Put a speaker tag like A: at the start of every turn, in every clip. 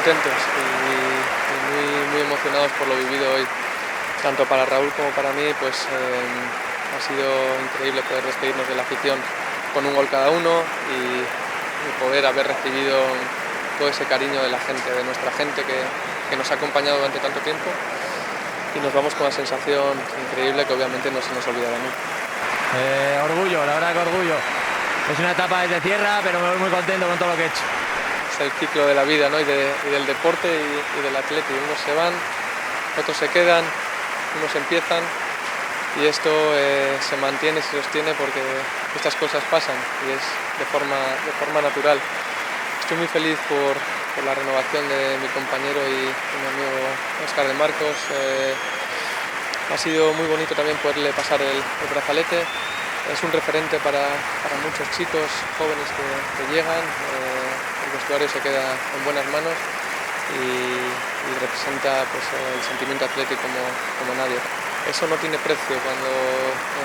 A: contentos y muy emocionados por lo vivido hoy. Tanto para Raúl como para mí, pues ha sido increíble poder despedirnos de la afición con un gol cada uno y poder haber recibido todo ese cariño de la gente, de nuestra gente que nos ha acompañado durante tanto tiempo, y nos vamos con una sensación increíble que obviamente no se nos olvidará nunca.
B: Orgullo, la verdad que orgullo. Es una etapa desde cierra, pero me voy muy contento con todo lo que he hecho.
A: Es el ciclo de la vida, ¿no? y del deporte y del atleta. Unos se van, otros se quedan, unos empiezan, y esto se mantiene, se sostiene porque estas cosas pasan y es de forma natural. Estoy muy feliz por la renovación de mi compañero y mi amigo Óscar de Marcos. Ha sido muy bonito también poderle pasar el brazalete. Es un referente para muchos chicos jóvenes que llegan. El vestuario se queda en buenas manos y representa, pues, el sentimiento atlético como nadie. Eso no tiene precio. Cuando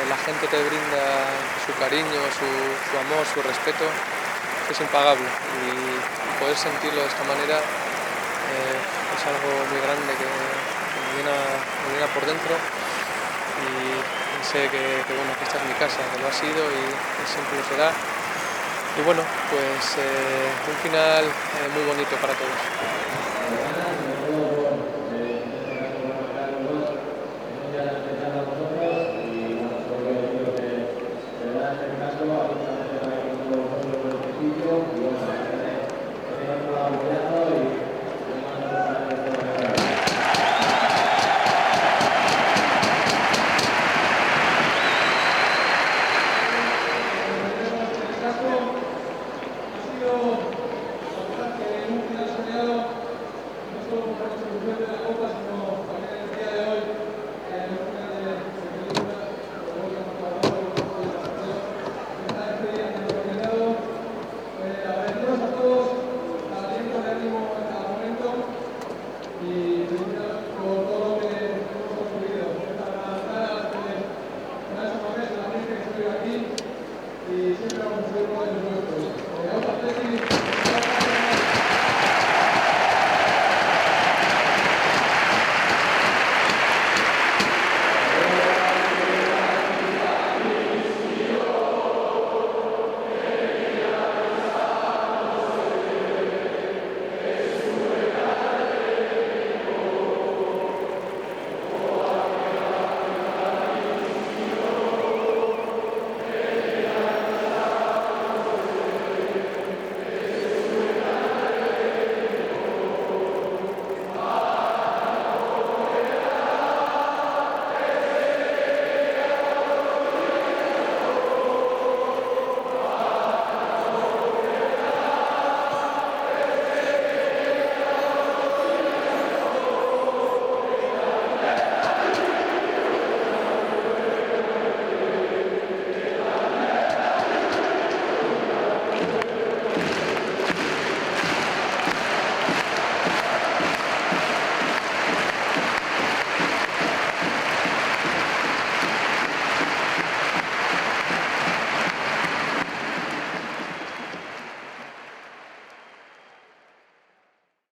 A: la gente te brinda su cariño, su amor, su respeto, es impagable, y poder sentirlo de esta manera es algo muy grande que me llena por dentro, y sé bueno, que esta es mi casa, que lo ha sido y siempre lo será. Y bueno, pues un final muy bonito para todos.